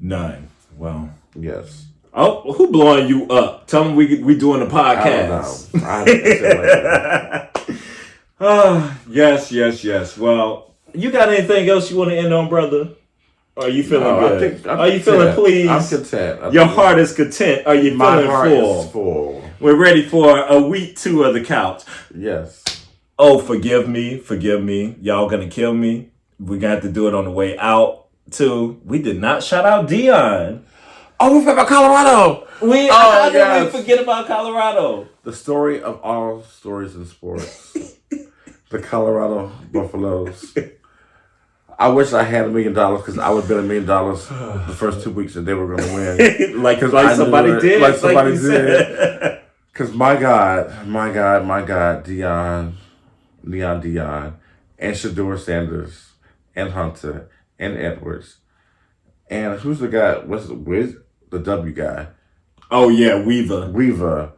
S2: None. Well.
S3: Yes.
S2: Oh, who blowing you up? Tell them we doing a podcast.
S3: I don't know.
S2: Yes. Well, you got anything else you want to end on, brother? Are you feeling good? Are you feeling pleased?
S3: I'm content.
S2: Your heart is content. Are you feeling
S3: My heart
S2: full?
S3: is full.
S2: We're ready for a week 2 of the couch.
S3: Yes.
S2: Oh, forgive me. Y'all gonna kill me. We're gonna have to do it on the way out, too. We did not shout out Deion.
S3: Oh, we forgot about Colorado.
S2: How did we forget about Colorado?
S3: The story of all stories in sports. The Colorado Buffaloes. I wish I had $1 million because I would have bet $1 million the first 2 weeks that they were going to win.
S2: like somebody did.
S3: Like somebody did. Because my God, Deion, and Shador Sanders, and Hunter, and Edwards. And who's the guy? Where's the W guy?
S2: Oh, yeah, Weaver.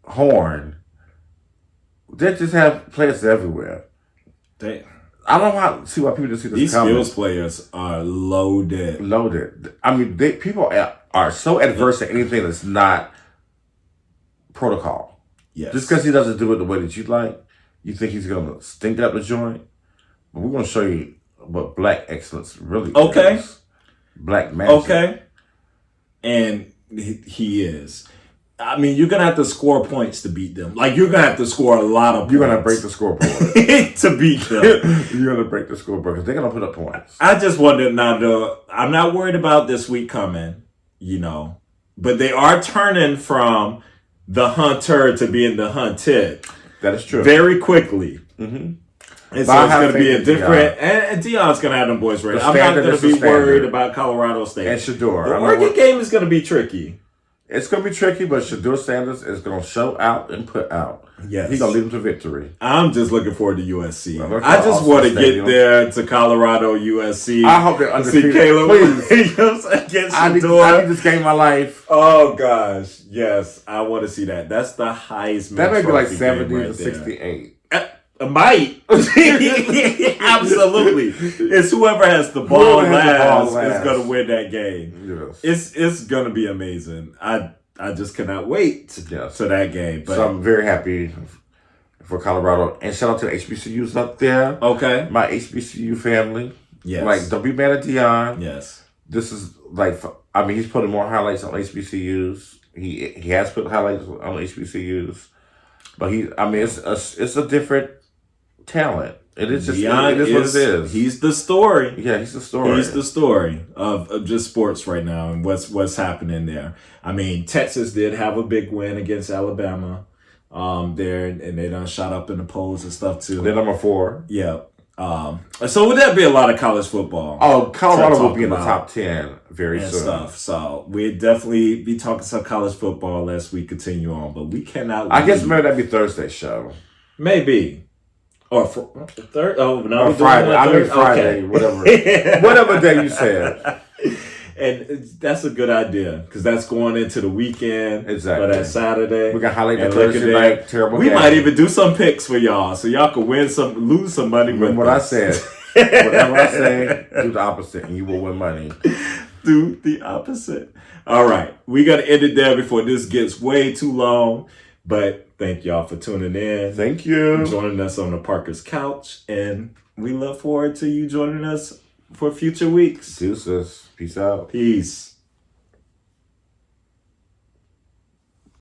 S3: Horn. They just have players everywhere. I don't see why people just see this
S2: These
S3: coming.
S2: skills players are loaded.
S3: I mean, people are so adverse to anything that's not protocol.
S2: Yes.
S3: Just because he doesn't do it the way that you like, you think he's going to stink up the joint. But we're going to show you what black excellence really is. Black magic.
S2: Okay. And he is. I mean, you're going to have to score points to beat them. Like, you're going to have to score a lot of points.
S3: You're going to break the scoreboard.
S2: to beat them.
S3: You're going to break the scoreboard because they're going to put up points.
S2: I just wonder now, I'm not worried about this week coming, but they are turning from the hunter to being the hunted.
S3: That is true.
S2: Very quickly.
S3: Mm-hmm.
S2: And so it's going to be a different... And Deion's going to have them boys ready. I'm not going to be worried about Colorado State.
S3: And Shador.
S2: The Oregon game is going to be tricky.
S3: It's going to be tricky, but Shador Sanders is going to show out and put out.
S2: Yes.
S3: He's going to lead them to victory.
S2: I'm just looking forward to USC. I just want to get there to Colorado, USC.
S3: I hope they're undefeated.
S2: See Caleb
S3: Williams
S2: against
S3: I need this game of my life.
S2: Oh, gosh. Yes, I want to see that. That's the Heisman.
S3: That may be like 70
S2: right
S3: to 68.
S2: Might. Absolutely. It's whoever has the ball last is going to win that game.
S3: Yes.
S2: It's going to be amazing. I just cannot wait to that game. But
S3: so I'm very happy for Colorado. And shout out to the HBCUs up there.
S2: Okay.
S3: My HBCU family.
S2: Yes.
S3: Like, don't be mad at Deion.
S2: Yes.
S3: This is like, I mean, he's putting more highlights on HBCUs. He has put highlights on HBCUs. But it's a different talent. It is just it is what it is.
S2: He's the story.
S3: Yeah, he's the story.
S2: He's the story of just sports right now and what's happening there. I mean, Texas did have a big win against Alabama there, and they done shot up in the polls and stuff too.
S3: They're number 4.
S2: Yeah. So would that be a lot of college football?
S3: Oh, Colorado will be in the top 10 very soon.
S2: Stuff. So we'd definitely be talking some college football as we continue on, but we cannot.
S3: I guess maybe that'd be Thursday's show.
S2: Maybe. Or third? Oh, no,
S3: or Friday. I mean Friday, okay. whatever day you said.
S2: And that's a good idea because that's going into the weekend.
S3: Exactly.
S2: Or that Saturday.
S3: We can highlight the Thursday night terrible
S2: We
S3: game.
S2: might even do some picks for y'all so y'all can win some, lose some money.
S3: Remember what I said. Whatever I say, do the opposite and you will win money.
S2: Do the opposite. All right. We got to end it there before this gets way too long. But thank y'all for tuning in.
S3: Thank you.
S2: Joining us on the Parker's Couch. And we look forward to you joining us for future weeks.
S3: Deuces. Peace out.
S2: Peace.